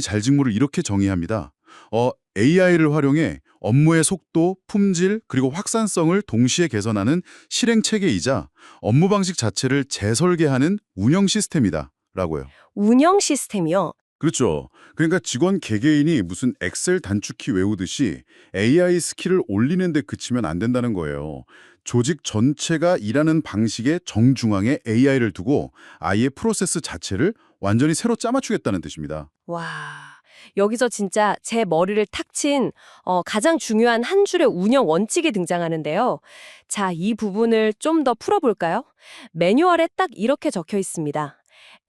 잘 직무를 이렇게 정의합니다. AI를 활용해 업무의 속도, 품질, 그리고 확산성을 동시에 개선하는 실행 체계이자 업무 방식 자체를 재설계하는 운영 시스템이다. 라고요. 운영 시스템이요? 그렇죠. 그러니까 직원 개개인이 무슨 엑셀 단축키 외우듯이 AI 스킬을 올리는 데 그치면 안 된다는 거예요. 조직 전체가 일하는 방식의 정중앙에 AI를 두고 아예 프로세스 자체를 완전히 새로 짜맞추겠다는 뜻입니다. 와, 여기서 진짜 제 머리를 탁 친 가장 중요한 한 줄의 운영 원칙이 등장하는데요. 자, 이 부분을 좀 더 풀어볼까요? 매뉴얼에 딱 이렇게 적혀 있습니다.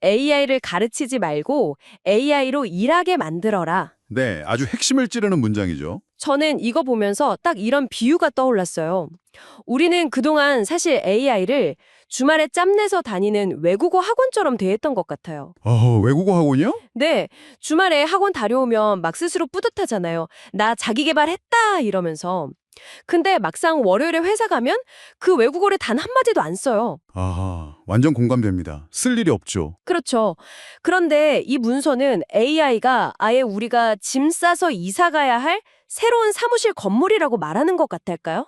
AI를 가르치지 말고 AI로 일하게 만들어라. 네, 아주 핵심을 찌르는 문장이죠. 저는 이거 보면서 딱 이런 비유가 떠올랐어요. 우리는 그동안 사실 AI를 주말에 짬내서 다니는 외국어 학원처럼 대했던 것 같아요. 외국어 학원이요? 네, 주말에 학원 다녀오면 막 스스로 뿌듯하잖아요. 나 자기 개발했다 이러면서. 근데 막상 월요일에 회사 가면 그 외국어를 단 한마디도 안 써요. 완전 공감됩니다. 쓸 일이 없죠. 그렇죠. 그런데 이 문서는 AI가 아예 우리가 짐 싸서 이사 가야 할 새로운 사무실 건물이라고 말하는 것 같을까요?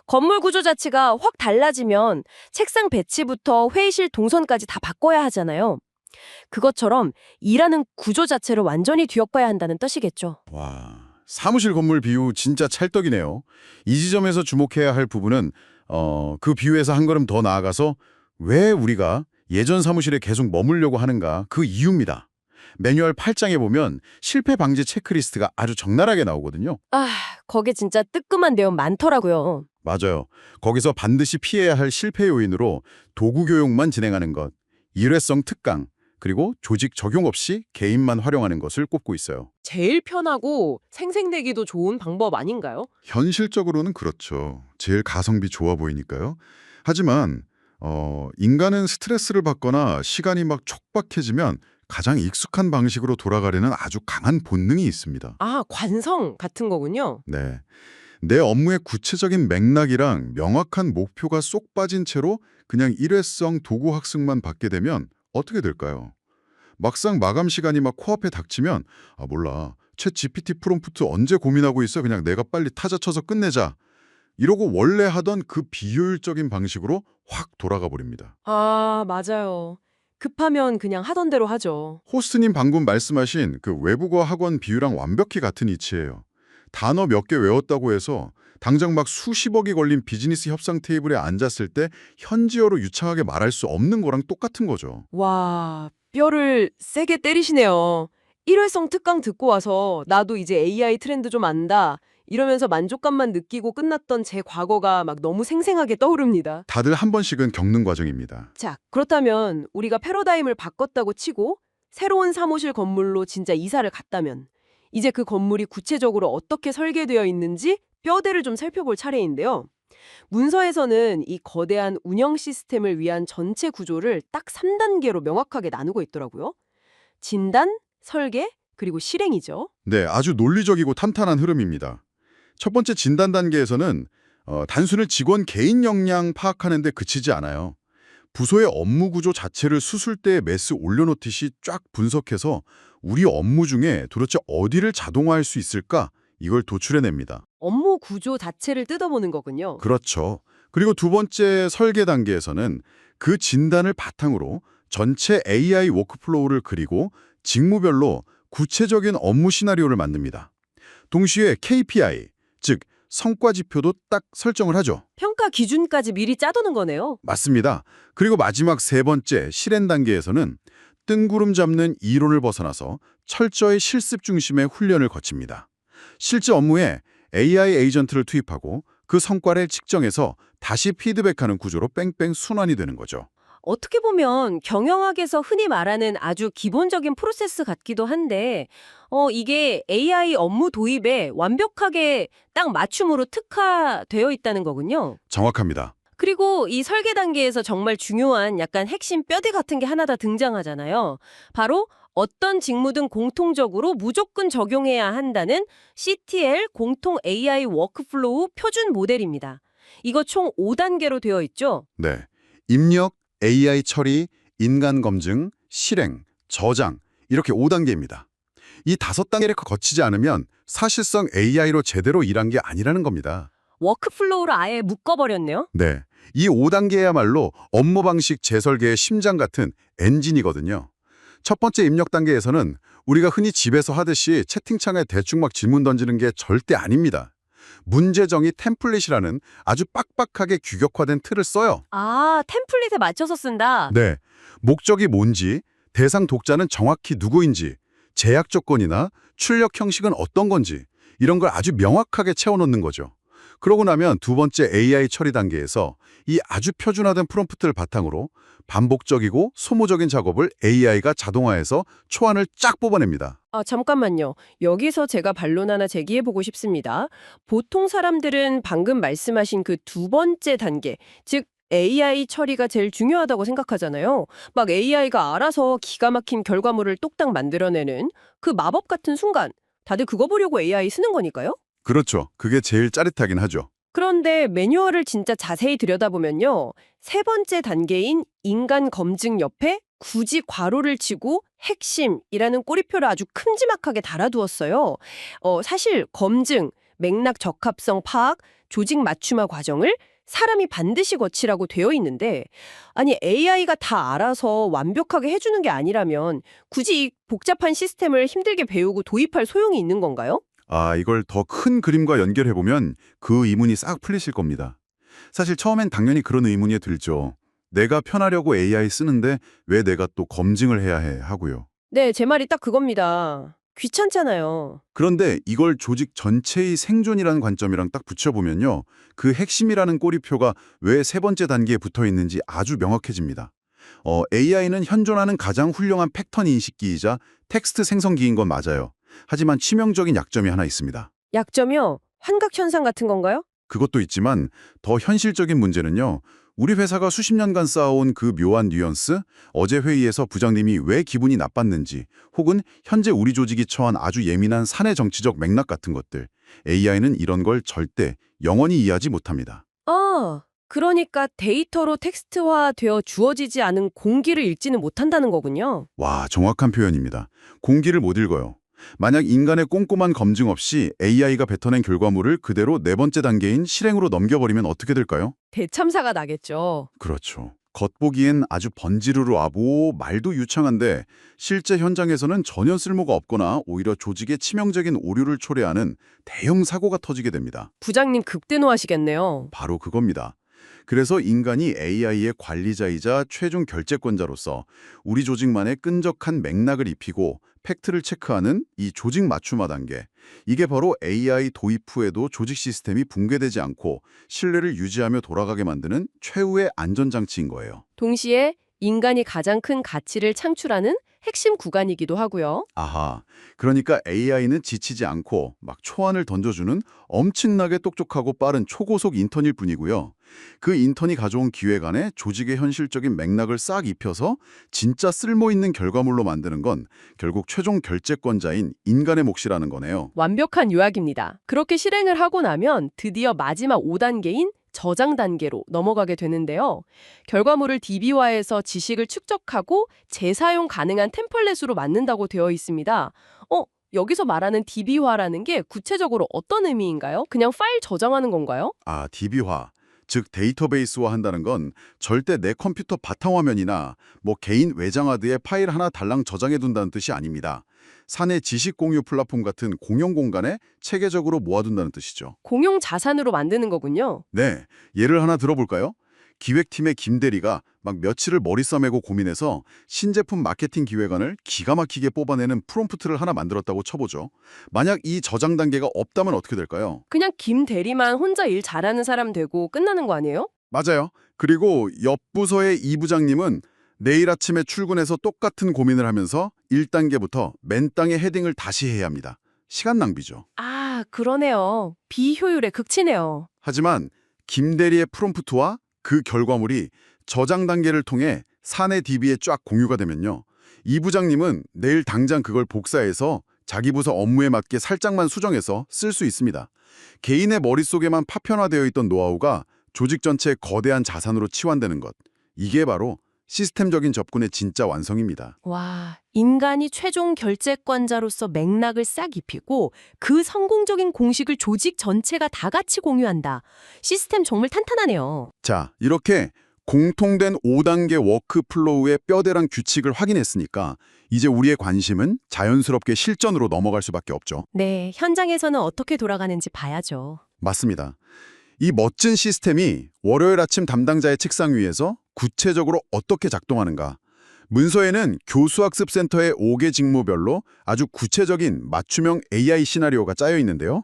건물 구조 자체가 확 달라지면 책상 배치부터 회의실 동선까지 다 바꿔야 하잖아요. 그것처럼 일하는 구조 자체를 완전히 뒤엎어야 한다는 뜻이겠죠. 와, 사무실 건물 비유 진짜 찰떡이네요. 이 지점에서 주목해야 할 부분은 그 비유에서 한 걸음 더 나아가서 왜 우리가 예전 사무실에 계속 머물려고 하는가 그 이유입니다. 매뉴얼 8장에 보면 실패 방지 체크리스트가 아주 적나라하게 나오거든요. 아, 거기 진짜 뜨끔한 내용 많더라고요. 맞아요. 거기서 반드시 피해야 할 실패 요인으로 도구 교육만 진행하는 것, 일회성 특강, 그리고 조직 적용 없이 개인만 활용하는 것을 꼽고 있어요. 제일 편하고 생생내기도 좋은 방법 아닌가요? 현실적으로는 그렇죠. 제일 가성비 좋아 보이니까요. 하지만 인간은 스트레스를 받거나 시간이 막 촉박해지면 가장 익숙한 방식으로 돌아가려는 아주 강한 본능이 있습니다. 아, 관성 같은 거군요. 네. 내 업무의 구체적인 맥락이랑 명확한 목표가 쏙 빠진 채로 그냥 일회성 도구 학습만 받게 되면 어떻게 될까요? 막상 마감 시간이 막 코앞에 닥치면 몰라. 챗 GPT 프롬프트 언제 고민하고 있어? 그냥 내가 빨리 타자 쳐서 끝내자. 이러고 원래 하던 그 비효율적인 방식으로 확 돌아가 버립니다. 아, 맞아요. 급하면 그냥 하던 대로 하죠. 호스트님 방금 말씀하신 그 외국어 학원 비유랑 완벽히 같은 이치예요. 단어 몇 개 외웠다고 해서 당장 막 수십억이 걸린 비즈니스 협상 테이블에 앉았을 때 현지어로 유창하게 말할 수 없는 거랑 똑같은 거죠. 와, 뼈를 세게 때리시네요. 일회성 특강 듣고 와서 나도 이제 AI 트렌드 좀 안다. 이러면서 만족감만 느끼고 끝났던 제 과거가 막 너무 생생하게 떠오릅니다. 다들 한 번씩은 겪는 과정입니다. 자, 그렇다면 우리가 패러다임을 바꿨다고 치고 새로운 사무실 건물로 진짜 이사를 갔다면 이제 그 건물이 구체적으로 어떻게 설계되어 있는지 뼈대를 좀 살펴볼 차례인데요. 문서에서는 이 거대한 운영 시스템을 위한 전체 구조를 딱 3단계로 명확하게 나누고 있더라고요. 진단, 설계, 그리고 실행이죠. 네, 아주 논리적이고 탄탄한 흐름입니다. 첫 번째 진단 단계에서는 단순히 직원 개인 역량 파악하는 데 그치지 않아요. 부서의 업무 구조 자체를 수술대에 메스 올려놓듯이 쫙 분석해서 우리 업무 중에 도대체 어디를 자동화할 수 있을까? 이걸 도출해냅니다. 업무 구조 자체를 뜯어보는 거군요. 그렇죠. 그리고 두 번째 설계 단계에서는 그 진단을 바탕으로 전체 AI 워크플로우를 그리고 직무별로 구체적인 업무 시나리오를 만듭니다. 동시에 KPI, 즉 성과 지표도 딱 설정을 하죠. 평가 기준까지 미리 짜두는 거네요. 맞습니다. 그리고 마지막 세 번째 실행 단계에서는 뜬구름 잡는 이론을 벗어나서 철저히 실습 중심의 훈련을 거칩니다. 실제 업무에 AI 에이전트를 투입하고 그 성과를 측정해서 다시 피드백하는 구조로 뺑뺑 순환이 되는 거죠. 어떻게 보면 경영학에서 흔히 말하는 아주 기본적인 프로세스 같기도 한데 이게 AI 업무 도입에 완벽하게 딱 맞춤으로 특화되어 있다는 거군요. 정확합니다. 그리고 이 설계 단계에서 정말 중요한 약간 핵심 뼈대 같은 게 하나 더 등장하잖아요. 바로 어떤 직무든 공통적으로 무조건 적용해야 한다는 CTL 공통 AI 워크플로우 표준 모델입니다. 이거 총 5단계로 되어 있죠? 네. 입력, AI 처리, 인간 검증, 실행, 저장 이렇게 5단계입니다. 이 5단계를 거치지 않으면 사실상 AI로 제대로 일한 게 아니라는 겁니다. 워크플로우를 아예 묶어버렸네요. 네, 이 5단계야말로 업무 방식 재설계의 심장 같은 엔진이거든요. 첫 번째 입력 단계에서는 우리가 흔히 집에서 하듯이 채팅창에 대충 막 질문 던지는 게 절대 아닙니다. 문제 정의 템플릿이라는 아주 빡빡하게 규격화된 틀을 써요. 아, 템플릿에 맞춰서 쓴다. 네, 목적이 뭔지, 대상 독자는 정확히 누구인지, 제약 조건이나 출력 형식은 어떤 건지 이런 걸 아주 명확하게 채워놓는 거죠. 그러고 나면 두 번째 AI 처리 단계에서 이 아주 표준화된 프롬프트를 바탕으로 반복적이고 소모적인 작업을 AI가 자동화해서 초안을 쫙 뽑아냅니다. 아, 잠깐만요. 여기서 제가 반론 하나 제기해보고 싶습니다. 보통 사람들은 방금 말씀하신 그 두 번째 단계, 즉 AI 처리가 제일 중요하다고 생각하잖아요. 막 AI가 알아서 기가 막힌 결과물을 똑딱 만들어내는 그 마법 같은 순간, 다들 그거 보려고 AI 쓰는 거니까요? 그렇죠. 그게 제일 짜릿하긴 하죠. 그런데 매뉴얼을 진짜 자세히 들여다보면요. 세 번째 단계인 인간 검증 옆에 굳이 괄호를 치고 핵심이라는 꼬리표를 아주 큼지막하게 달아두었어요. 사실 검증, 맥락 적합성 파악, 조직 맞춤화 과정을 사람이 반드시 거치라고 되어 있는데, 아니 AI가 다 알아서 완벽하게 해주는 게 아니라면 굳이 이 복잡한 시스템을 힘들게 배우고 도입할 소용이 있는 건가요? 아, 이걸 더 큰 그림과 연결해보면 그 의문이 싹 풀리실 겁니다. 사실 처음엔 당연히 그런 의문이 들죠. 내가 편하려고 AI 쓰는데 왜 내가 또 검증을 해야 해 하고요. 네, 제 말이 딱 그겁니다. 귀찮잖아요. 그런데 이걸 조직 전체의 생존이라는 관점이랑 딱 붙여보면요. 그 핵심이라는 꼬리표가 왜 세 번째 단계에 붙어 있는지 아주 명확해집니다. AI는 현존하는 가장 훌륭한 패턴 인식기이자 텍스트 생성기인 건 맞아요. 하지만 치명적인 약점이 하나 있습니다. 약점이요? 환각현상 같은 건가요? 그것도 있지만 더 현실적인 문제는요. 우리 회사가 수십 년간 쌓아온 그 묘한 뉘앙스, 어제 회의에서 부장님이 왜 기분이 나빴는지, 혹은 현재 우리 조직이 처한 아주 예민한 사내 정치적 맥락 같은 것들, AI는 이런 걸 절대 영원히 이해하지 못합니다. 그러니까 데이터로 텍스트화 되어 주어지지 않은 공기를 읽지는 못한다는 거군요. 와, 정확한 표현입니다. 공기를 못 읽어요. 만약 인간의 꼼꼼한 검증 없이 AI가 뱉어낸 결과물을 그대로 네 번째 단계인 실행으로 넘겨버리면 어떻게 될까요? 대참사가 나겠죠. 그렇죠. 겉보기엔 아주 번지르르하고 말도 유창한데 실제 현장에서는 전혀 쓸모가 없거나 오히려 조직에 치명적인 오류를 초래하는 대형 사고가 터지게 됩니다. 부장님 극대노하시겠네요. 바로 그겁니다. 그래서 인간이 AI의 관리자이자 최종 결재권자로서 우리 조직만의 끈적한 맥락을 입히고 팩트를 체크하는 이 조직 맞춤화 단계. 이게 바로 AI 도입 후에도 조직 시스템이 붕괴되지 않고 신뢰를 유지하며 돌아가게 만드는 최후의 안전장치인 거예요. 동시에 인간이 가장 큰 가치를 창출하는 핵심 구간이기도 하고요. 아하, 그러니까 AI는 지치지 않고 막 초안을 던져주는 엄청나게 똑똑하고 빠른 초고속 인턴일 뿐이고요. 그 인턴이 가져온 기획안에 조직의 현실적인 맥락을 싹 입혀서 진짜 쓸모있는 결과물로 만드는 건 결국 최종 결재권자인 인간의 몫이라는 거네요. 완벽한 요약입니다. 그렇게 실행을 하고 나면 드디어 마지막 5단계인 저장 단계로 넘어가게 되는데요. 결과물을 DB화해서 지식을 축적하고 재사용 가능한 템플릿으로 만든다고 되어 있습니다. 여기서 말하는 DB화라는 게 구체적으로 어떤 의미인가요? 그냥 파일 저장하는 건가요? 아, DB화. 즉 데이터베이스화 한다는 건 절대 내 컴퓨터 바탕화면이나 개인 외장하드에 파일 하나 달랑 저장해 둔다는 뜻이 아닙니다. 사내 지식 공유 플랫폼 같은 공용 공간에 체계적으로 모아둔다는 뜻이죠. 공용 자산으로 만드는 거군요. 네, 예를 하나 들어볼까요? 기획팀의 김 대리가 막 며칠을 머리 싸매고 고민해서 신제품 마케팅 기획안을 기가 막히게 뽑아내는 프롬프트를 하나 만들었다고 쳐보죠. 만약 이 저장 단계가 없다면 어떻게 될까요? 그냥 김 대리만 혼자 일 잘하는 사람 되고 끝나는 거 아니에요? 맞아요. 그리고 옆 부서의 이 부장님은 내일 아침에 출근해서 똑같은 고민을 하면서 1단계부터 맨 땅에 헤딩을 다시 해야 합니다. 시간 낭비죠. 아, 그러네요. 비효율의 극치네요. 하지만 김 대리의 프롬프트와 그 결과물이 저장 단계를 통해 사내 DB에 쫙 공유가 되면요. 이 부장님은 내일 당장 그걸 복사해서 자기 부서 업무에 맞게 살짝만 수정해서 쓸 수 있습니다. 개인의 머릿속에만 파편화되어 있던 노하우가 조직 전체의 거대한 자산으로 치환되는 것. 이게 바로 시스템적인 접근의 진짜 완성입니다. 와, 인간이 최종 결재권자로서 맥락을 싹 입히고 그 성공적인 공식을 조직 전체가 다 같이 공유한다. 시스템 정말 탄탄하네요. 자, 이렇게 공통된 5단계 워크플로우의 뼈대랑 규칙을 확인했으니까 이제 우리의 관심은 자연스럽게 실전으로 넘어갈 수밖에 없죠. 네, 현장에서는 어떻게 돌아가는지 봐야죠. 맞습니다. 이 멋진 시스템이 월요일 아침 담당자의 책상 위에서 구체적으로 어떻게 작동하는가. 문서에는 교수학습센터의 5개 직무별로 아주 구체적인 맞춤형 AI 시나리오가 짜여 있는데요.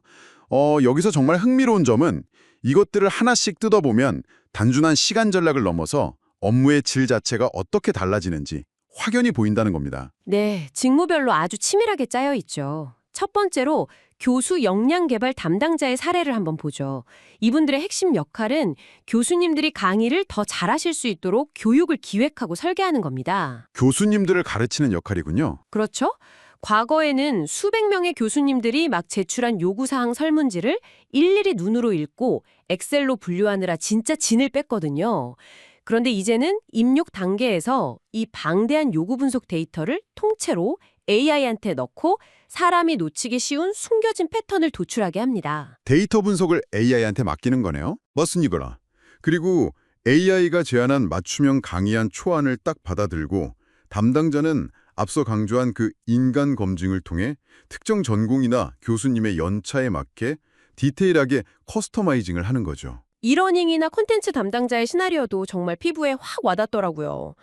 여기서 정말 흥미로운 점은 이것들을 하나씩 뜯어보면 단순한 시간 전략을 넘어서 업무의 질 자체가 어떻게 달라지는지 확연히 보인다는 겁니다. 네, 직무별로 아주 치밀하게 짜여 있죠. 첫 번째로 교수 역량 개발 담당자의 사례를 한번 보죠. 이분들의 핵심 역할은 교수님들이 강의를 더 잘하실 수 있도록 교육을 기획하고 설계하는 겁니다. 교수님들을 가르치는 역할이군요. 그렇죠? 과거에는 수백 명의 교수님들이 막 제출한 요구사항 설문지를 일일이 눈으로 읽고 엑셀로 분류하느라 진짜 진을 뺐거든요. 그런데 이제는 입력 단계에서 이 방대한 요구 분석 데이터를 통째로 AI한테 넣고 사람이 놓치기 쉬운 숨겨진 패턴을 도출하게 합니다. 데이터 분석을 AI한테 맡기는 거네요. 맞습니까? 그리고 AI가 제안한 맞춤형 강의안 초안을 딱 받아들고 담당자는 앞서 강조한 그 인간 검증을 통해 특정 전공이나 교수님의 연차에 맞게 디테일하게 커스터마이징을 하는 거죠. 이러닝이나 콘텐츠 담당자의 시나리오도 정말 피부에 확 와닿더라고요.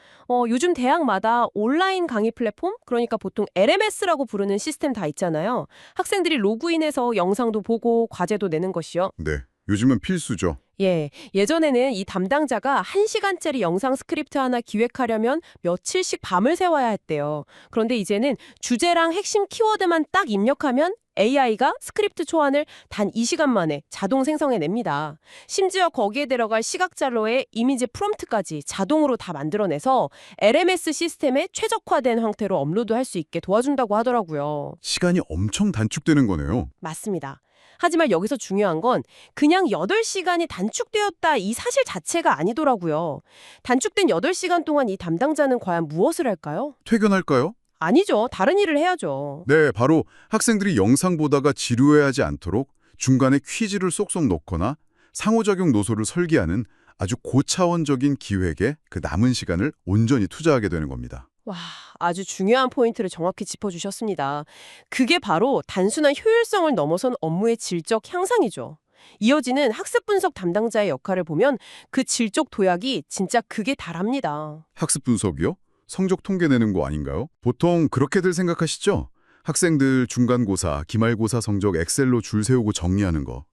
요즘 대학마다 온라인 강의 플랫폼, 그러니까 보통 LMS라고 부르는 시스템 다 있잖아요. 학생들이 로그인해서 영상도 보고 과제도 내는 것이요. 네, 요즘은 필수죠. 예, 예전에는 이 담당자가 1시간짜리 영상 스크립트 하나 기획하려면 며칠씩 밤을 새워야 했대요. 그런데 이제는 주제랑 핵심 키워드만 딱 입력하면 AI가 스크립트 초안을 단 2시간 만에 자동 생성해냅니다. 심지어 거기에 들어갈 시각 자료의 이미지 프롬프트까지 자동으로 다 만들어내서 LMS 시스템에 최적화된 형태로 업로드할 수 있게 도와준다고 하더라고요. 시간이 엄청 단축되는 거네요. 맞습니다. 하지만 여기서 중요한 건 그냥 8시간이 단축되었다 이 사실 자체가 아니더라고요. 단축된 8시간 동안 이 담당자는 과연 무엇을 할까요? 퇴근할까요? 아니죠. 다른 일을 해야죠. 네, 바로 학생들이 영상 보다가 지루해하지 않도록 중간에 퀴즈를 쏙쏙 넣거나 상호작용 요소를 설계하는 아주 고차원적인 기획에 그 남은 시간을 온전히 투자하게 되는 겁니다. 와, 아주 중요한 포인트를 정확히 짚어주셨습니다. 그게 바로 단순한 효율성을 넘어선 업무의 질적 향상이죠. 이어지는 학습 분석 담당자의 역할을 보면 그 질적 도약이 진짜 극에 달합니다. 학습 분석이요? 성적 통계 내는 거 아닌가요? 보통 그렇게들 생각하시죠? 학생들 중간고사, 기말고사 성적 엑셀로 줄 세우고 정리하는 거.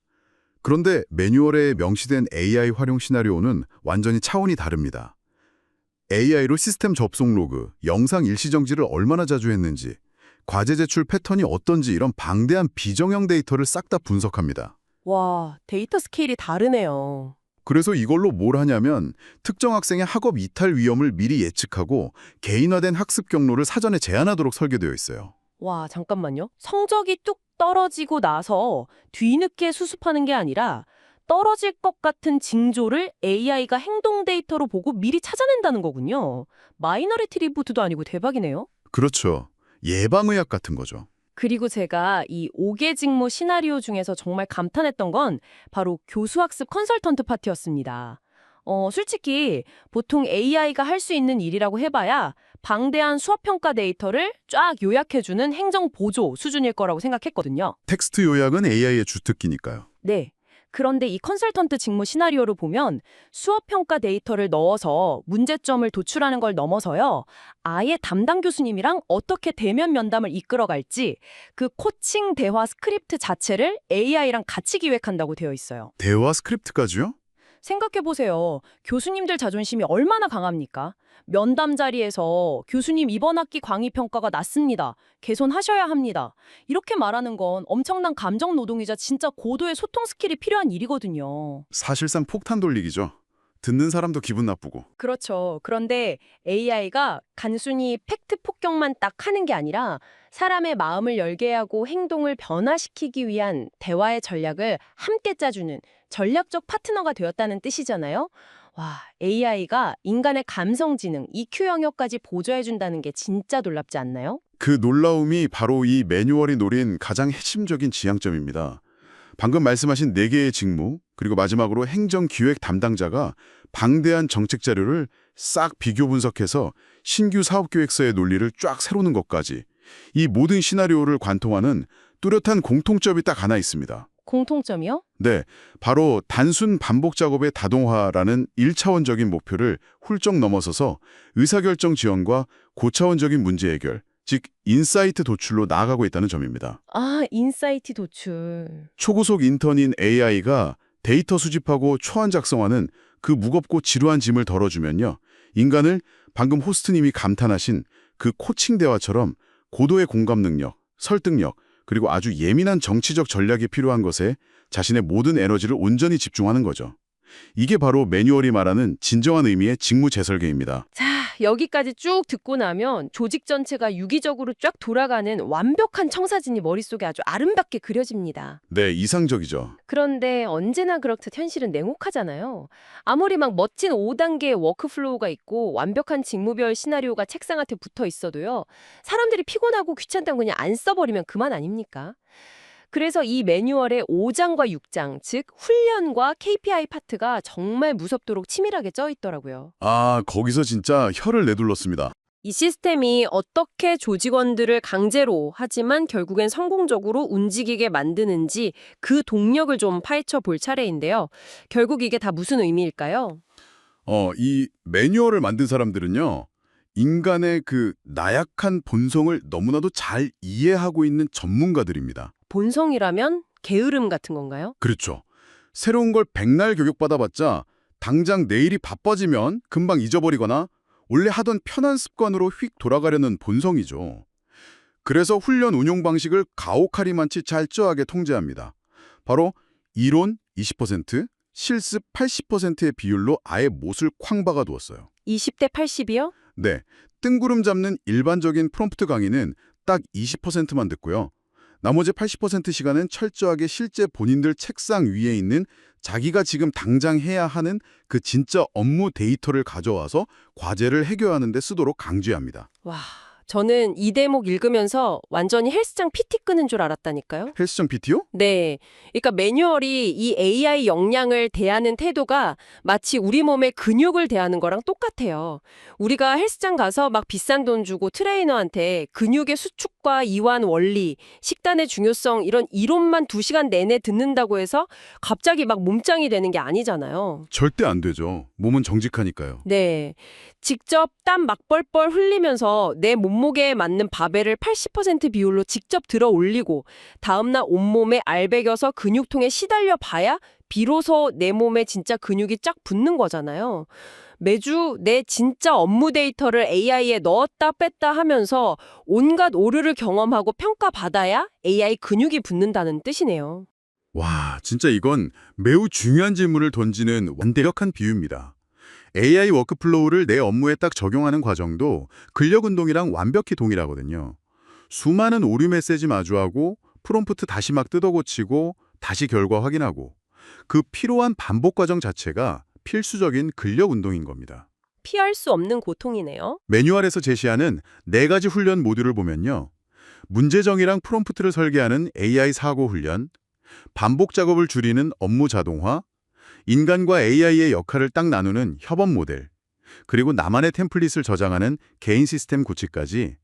그런데 매뉴얼에 명시된 AI 활용 시나리오는 완전히 차원이 다릅니다. AI로 시스템 접속 로그, 영상 일시정지를 얼마나 자주 했는지, 과제 제출 패턴이 어떤지 이런 방대한 비정형 데이터를 싹 다 분석합니다. 와, 데이터 스케일이 다르네요. 그래서 이걸로 뭘 하냐면 특정 학생의 학업 이탈 위험을 미리 예측하고 개인화된 학습 경로를 사전에 제한하도록 설계되어 있어요. 와, 잠깐만요. 성적이 뚝 떨어지고 나서 뒤늦게 수습하는 게 아니라 떨어질 것 같은 징조를 AI가 행동 데이터로 보고 미리 찾아낸다는 거군요. 마이너리티 리포트도 아니고 대박이네요. 그렇죠. 예방의학 같은 거죠. 그리고 제가 이 5개 직무 시나리오 중에서 정말 감탄했던 건 바로 교수학습 컨설턴트 파트였습니다. 솔직히 보통 AI가 할 수 있는 일이라고 해봐야 방대한 수업평가 데이터를 쫙 요약해주는 행정보조 수준일 거라고 생각했거든요. 텍스트 요약은 AI의 주특기니까요. 네. 그런데 이 컨설턴트 직무 시나리오를 보면 수업평가 데이터를 넣어서 문제점을 도출하는 걸 넘어서요. 아예 담당 교수님이랑 어떻게 대면 면담을 이끌어갈지 그 코칭 대화 스크립트 자체를 AI랑 같이 기획한다고 되어 있어요. 대화 스크립트까지요? 생각해보세요. 교수님들 자존심이 얼마나 강합니까? 면담 자리에서 교수님 이번 학기 강의 평가가 낮습니다. 개선하셔야 합니다. 이렇게 말하는 건 엄청난 감정 노동이자 진짜 고도의 소통 스킬이 필요한 일이거든요. 사실상 폭탄 돌리기죠. 듣는 사람도 기분 나쁘고. 그렇죠. 그런데 AI가 단순히 팩트 폭격만 딱 하는 게 아니라 사람의 마음을 열게 하고 행동을 변화시키기 위한 대화의 전략을 함께 짜주는 전략적 파트너가 되었다는 뜻이잖아요. 와, AI가 인간의 감성 지능, EQ 영역까지 보조해준다는 게 진짜 놀랍지 않나요? 그 놀라움이 바로 이 매뉴얼이 노린 가장 핵심적인 지향점입니다. 방금 말씀하신 4개의 직무, 그리고 마지막으로 행정기획 담당자가 방대한 정책 자료를 싹 비교 분석해서 신규 사업계획서의 논리를 쫙 세우는 것까지 이 모든 시나리오를 관통하는 뚜렷한 공통점이 딱 하나 있습니다. 공통점이요? 네, 바로 단순 반복 작업의 다동화라는 1차원적인 목표를 훌쩍 넘어서서 의사결정 지원과 고차원적인 문제 해결, 즉 인사이트 도출로 나아가고 있다는 점입니다. 아, 인사이트 도출. 초고속 인턴인 AI가 데이터 수집하고 초안 작성하는 그 무겁고 지루한 짐을 덜어주면요. 인간을 방금 호스트님이 감탄하신 그 코칭 대화처럼 고도의 공감 능력, 설득력, 그리고 아주 예민한 정치적 전략이 필요한 것에 자신의 모든 에너지를 온전히 집중하는 거죠. 이게 바로 매뉴얼이 말하는 진정한 의미의 직무 재설계입니다. 자, 여기까지 쭉 듣고 나면 조직 전체가 유기적으로 쫙 돌아가는 완벽한 청사진이 머릿속에 아주 아름답게 그려집니다. 네, 이상적이죠. 그런데 언제나 그렇듯 현실은 냉혹하잖아요. 아무리 막 멋진 5단계의 워크플로우가 있고 완벽한 직무별 시나리오가 책상 앞에 붙어 있어도요. 사람들이 피곤하고 귀찮다면 그냥 안 써버리면 그만 아닙니까? 그래서 이 매뉴얼의 5장과 6장, 즉 훈련과 KPI 파트가 정말 무섭도록 치밀하게 쪄 있더라고요. 아, 거기서 진짜 혀를 내둘렀습니다. 이 시스템이 어떻게 조직원들을 강제로 하지만 결국엔 성공적으로 움직이게 만드는지 그 동력을 좀 파헤쳐 볼 차례인데요. 결국 이게 다 무슨 의미일까요? 이 매뉴얼을 만든 사람들은요. 인간의 그 나약한 본성을 너무나도 잘 이해하고 있는 전문가들입니다. 본성이라면 게으름 같은 건가요? 그렇죠. 새로운 걸 백날 교육받아봤자 당장 내일이 바빠지면 금방 잊어버리거나 원래 하던 편한 습관으로 휙 돌아가려는 본성이죠. 그래서 훈련 운용 방식을 가오카리만치 철저하게 통제합니다. 바로 이론 20%, 실습 80%의 비율로 아예 못을 쾅 박아두었어요. 20대 80이요? 네, 뜬구름 잡는 일반적인 프롬프트 강의는 딱 20%만 듣고요. 나머지 80% 시간은 철저하게 실제 본인들 책상 위에 있는 자기가 지금 당장 해야 하는 그 진짜 업무 데이터를 가져와서 과제를 해결하는 데 쓰도록 강조합니다. 와, 저는 이 대목 읽으면서 완전히 헬스장 PT 끄는 줄 알았다니까요. 헬스장 PT요? 네. 그러니까 매뉴얼이 이 AI 역량을 대하는 태도가 마치 우리 몸의 근육을 대하는 거랑 똑같아요. 우리가 헬스장 가서 막 비싼 돈 주고 트레이너한테 근육의 수축과 이완 원리, 식단의 중요성 이런 이론만 2시간 내내 듣는다고 해서 갑자기 막 몸짱이 되는 게 아니잖아요. 절대 안 되죠. 몸은 정직하니까요. 네. 직접 땀 막 뻘뻘 흘리면서 내 몸무게에 맞는 바벨을 80% 비율로 직접 들어 올리고 다음날 온몸에 알배겨서 근육통에 시달려 봐야 비로소 내 몸에 진짜 근육이 쫙 붙는 거잖아요. 매주 내 진짜 업무 데이터를 AI에 넣었다 뺐다 하면서 온갖 오류를 경험하고 평가받아야 AI 근육이 붙는다는 뜻이네요. 와, 진짜 이건 매우 중요한 질문을 던지는 완벽한 비유입니다. AI 워크플로우를 내 업무에 딱 적용하는 과정도 근력 운동이랑 완벽히 동일하거든요. 수많은 오류 메시지 마주하고 프롬프트 다시 막 뜯어고치고 다시 결과 확인하고 그 필요한 반복 과정 자체가 필수적인 근력 운동인 겁니다. 피할 수 없는 고통이네요. 매뉴얼에서 제시하는 4가지 훈련 모듈을 보면요. 문제 정의랑 프롬프트를 설계하는 AI 사고 훈련, 반복 작업을 줄이는 업무 자동화, 인간과 AI의 역할을 딱 나누는 협업 모델, 그리고 나만의 템플릿을 저장하는 개인 시스템 구치까지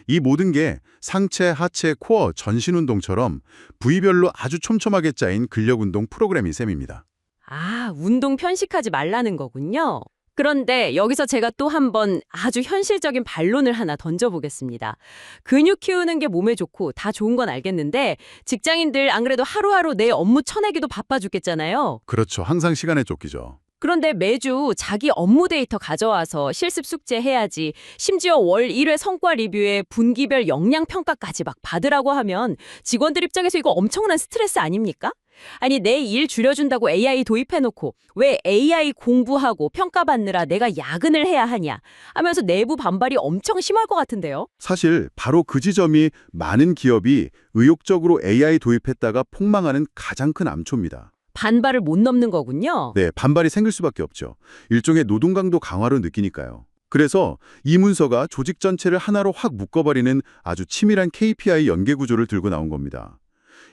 이 모든 게 상체, 하체, 코어, 전신 운동처럼 부위별로 아주 촘촘하게 짜인 근력 운동 프로그램이 셈입니다. 아, 운동 편식하지 말라는 거군요. 그런데 여기서 제가 또 한번 아주 현실적인 반론을 하나 던져보겠습니다. 근육 키우는 게 몸에 좋고 다 좋은 건 알겠는데 직장인들 안 그래도 하루하루 내 업무 쳐내기도 바빠 죽겠잖아요. 그렇죠. 항상 시간에 쫓기죠. 그런데 매주 자기 업무 데이터 가져와서 실습 숙제 해야지 심지어 월 1회 성과 리뷰에 분기별 역량 평가까지 막 받으라고 하면 직원들 입장에서 이거 엄청난 스트레스 아닙니까? 아니 내 일 줄여준다고 AI 도입해놓고 왜 AI 공부하고 평가받느라 내가 야근을 해야 하냐 하면서 내부 반발이 엄청 심할 것 같은데요. 사실 바로 그 지점이 많은 기업이 의욕적으로 AI 도입했다가 폭망하는 가장 큰 암초입니다. 반발을 못 넘는 거군요. 네, 반발이 생길 수밖에 없죠. 일종의 노동 강도 강화로 느끼니까요. 그래서 이 문서가 조직 전체를 하나로 확 묶어버리는 아주 치밀한 KPI 연계 구조를 들고 나온 겁니다.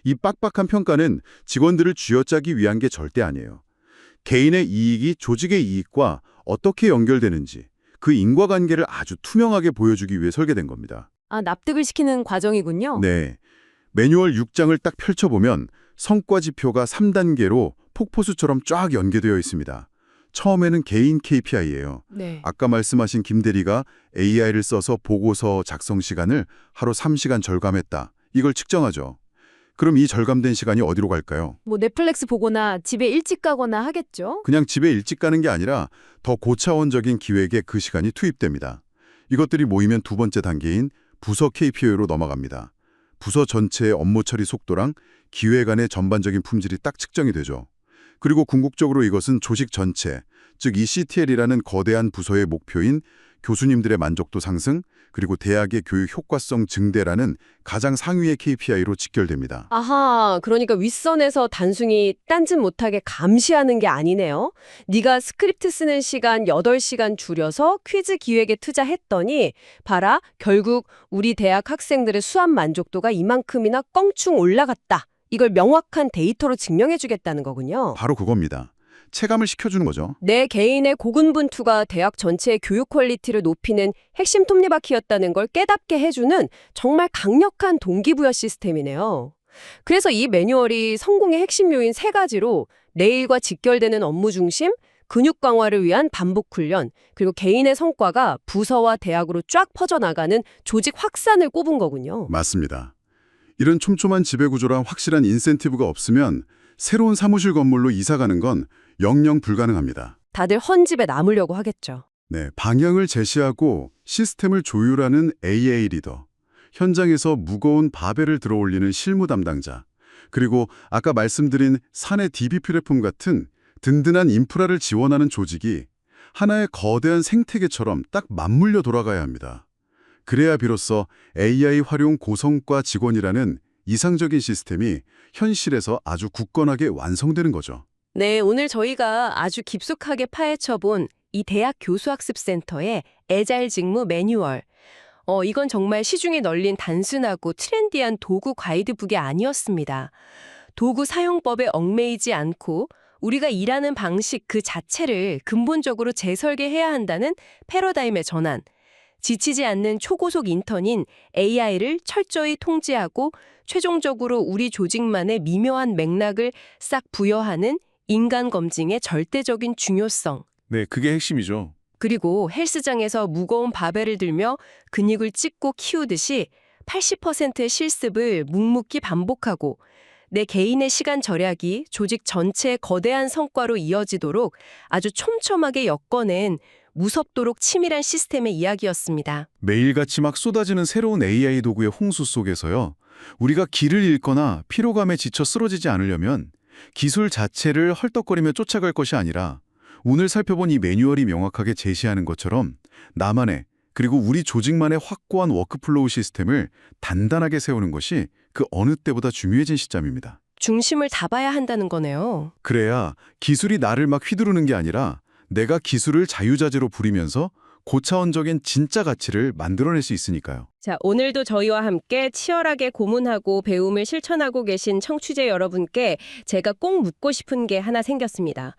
이 빡빡한 평가는 직원들을 쥐어짜기 위한 게 절대 아니에요. 개인의 이익이 조직의 이익과 어떻게 연결되는지 그 인과관계를 아주 투명하게 보여주기 위해 설계된 겁니다. 아, 납득을 시키는 과정이군요. 네, 매뉴얼 6장을 딱 펼쳐보면 성과 지표가 3단계로 폭포수처럼 쫙 연계되어 있습니다. 처음에는 개인 KPI예요. 네. 아까 말씀하신 김 대리가 AI를 써서 보고서 작성 시간을 하루 3시간 절감했다. 이걸 측정하죠. 그럼 이 절감된 시간이 어디로 갈까요? 뭐 넷플릭스 보거나 집에 일찍 가거나 하겠죠? 그냥 집에 일찍 가는 게 아니라 더 고차원적인 기획에 그 시간이 투입됩니다. 이것들이 모이면 두 번째 단계인 부서 KPI로 넘어갑니다. 부서 전체의 업무 처리 속도랑 기획안의 전반적인 품질이 딱 측정이 되죠. 그리고 궁극적으로 이것은 조직 전체, 즉 ECTL이라는 거대한 부서의 목표인 교수님들의 만족도 상승, 그리고 대학의 교육 효과성 증대라는 가장 상위의 KPI로 직결됩니다. 아하, 그러니까 윗선에서 단순히 딴짓 못하게 감시하는 게 아니네요. 네가 스크립트 쓰는 시간 8시간 줄여서 퀴즈 기획에 투자했더니 봐라, 결국 우리 대학 학생들의 수학 만족도가 이만큼이나 껑충 올라갔다. 이걸 명확한 데이터로 증명해주겠다는 거군요. 바로 그겁니다. 체감을 시켜주는 거죠. 내 개인의 고군분투가 대학 전체의 교육 퀄리티를 높이는 핵심 톱니바퀴였다는 걸 깨닫게 해주는 정말 강력한 동기부여 시스템이네요. 그래서 이 매뉴얼이 성공의 핵심 요인 3가지로 내일과 직결되는 업무 중심, 근육 강화를 위한 반복 훈련, 그리고 개인의 성과가 부서와 대학으로 쫙 퍼져나가는 조직 확산을 꼽은 거군요. 맞습니다. 이런 촘촘한 지배구조랑 확실한 인센티브가 없으면 새로운 사무실 건물로 이사가는 건 영영 불가능합니다. 다들 헌집에 남으려고 하겠죠. 네, 방향을 제시하고 시스템을 조율하는 AA 리더, 현장에서 무거운 바벨을 들어올리는 실무 담당자, 그리고 아까 말씀드린 사내 DB 플랫폼 같은 든든한 인프라를 지원하는 조직이 하나의 거대한 생태계처럼 딱 맞물려 돌아가야 합니다. 그래야 비로소 AI 활용 고성과 직원이라는 이상적인 시스템이 현실에서 아주 굳건하게 완성되는 거죠. 네, 오늘 저희가 아주 깊숙하게 파헤쳐본 이 대학 교수학습센터의 애자일 직무 매뉴얼. 이건 정말 시중에 널린 단순하고 트렌디한 도구 가이드북이 아니었습니다. 도구 사용법에 얽매이지 않고 우리가 일하는 방식 그 자체를 근본적으로 재설계해야 한다는 패러다임의 전환. 지치지 않는 초고속 인턴인 AI를 철저히 통제하고 최종적으로 우리 조직만의 미묘한 맥락을 싹 부여하는 인간 검증의 절대적인 중요성. 네, 그게 핵심이죠. 그리고 헬스장에서 무거운 바벨을 들며 근육을 찢고 키우듯이 80%의 실습을 묵묵히 반복하고 내 개인의 시간 절약이 조직 전체의 거대한 성과로 이어지도록 아주 촘촘하게 엮어낸 무섭도록 치밀한 시스템의 이야기였습니다. 매일같이 막 쏟아지는 새로운 AI 도구의 홍수 속에서요. 우리가 길을 잃거나 피로감에 지쳐 쓰러지지 않으려면 기술 자체를 헐떡거리며 쫓아갈 것이 아니라 오늘 살펴본 이 매뉴얼이 명확하게 제시하는 것처럼 나만의 그리고 우리 조직만의 확고한 워크플로우 시스템을 단단하게 세우는 것이 그 어느 때보다 중요해진 시점입니다. 중심을 잡아야 한다는 거네요. 그래야 기술이 나를 막 휘두르는 게 아니라 내가 기술을 자유자재로 부리면서 고차원적인 진짜 가치를 만들어낼 수 있으니까요. 자, 오늘도 저희와 함께 치열하게 고문하고 배움을 실천하고 계신 청취자 여러분께 제가 꼭 묻고 싶은 게 하나 생겼습니다.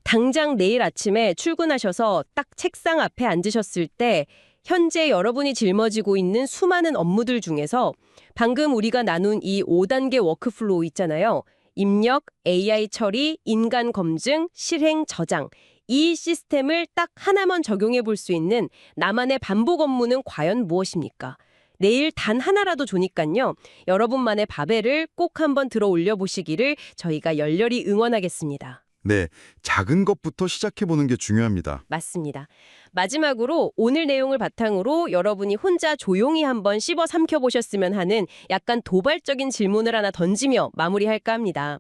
당장 내일 아침에 출근하셔서 딱 책상 앞에 앉으셨을 때 현재 여러분이 짊어지고 있는 수많은 업무들 중에서 방금 우리가 나눈 이 5단계 워크플로우 있잖아요. 입력, AI 처리, 인간 검증, 실행, 저장. 이 시스템을 딱 하나만 적용해 볼 수 있는 나만의 반복 업무는 과연 무엇입니까? 내일 단 하나라도 좋으니까요. 여러분만의 바벨을 꼭 한번 들어 올려 보시기를 저희가 열렬히 응원하겠습니다. 네, 작은 것부터 시작해보는 게 중요합니다. 맞습니다. 마지막으로 오늘 내용을 바탕으로 여러분이 혼자 조용히 한번 씹어 삼켜보셨으면 하는 약간 도발적인 질문을 하나 던지며 마무리할까 합니다.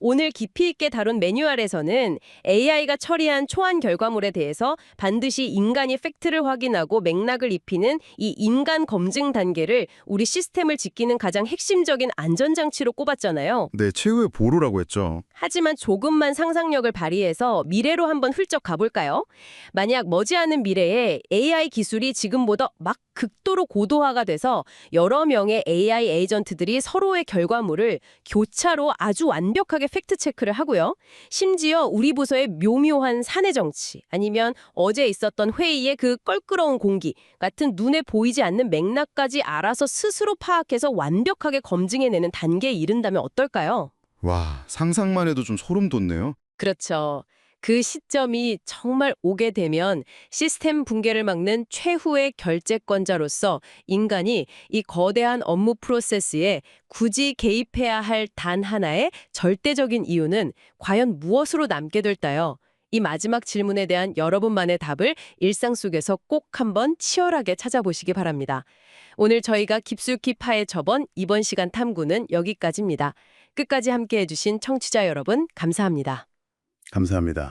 오늘 깊이 있게 다룬 매뉴얼에서는 AI가 처리한 초안 결과물에 대해서 반드시 인간이 팩트를 확인하고 맥락을 입히는 이 인간 검증 단계를 우리 시스템을 지키는 가장 핵심적인 안전장치로 꼽았잖아요. 네, 최후의 보루라고 했죠. 하지만 조금만 상상력을 발휘해서 미래로 한번 훌쩍 가볼까요? 만약 머지않은 미래에 AI 기술이 지금보다 막 극도로 고도화가 돼서 여러 명의 AI 에이전트들이 서로의 결과물을 교차로 아주 완벽하게 팩트체크를 하고요. 심지어 우리 부서의 묘묘한 사내 정치 아니면 어제 있었던 회의의 그 껄끄러운 공기 같은 눈에 보이지 않는 맥락까지 알아서 스스로 파악해서 완벽하게 검증해내는 단계에 이른다면 어떨까요? 와, 상상만 해도 좀 소름 돋네요. 그렇죠. 그 시점이 정말 오게 되면 시스템 붕괴를 막는 최후의 결재권자로서 인간이 이 거대한 업무 프로세스에 굳이 개입해야 할 단 하나의 절대적인 이유는 과연 무엇으로 남게 될까요? 이 마지막 질문에 대한 여러분만의 답을 일상 속에서 꼭 한번 치열하게 찾아보시기 바랍니다. 오늘 저희가 깊숙이 파헤쳐본 이번 시간 탐구는 여기까지입니다. 끝까지 함께해 주신 청취자 여러분 감사합니다. 감사합니다.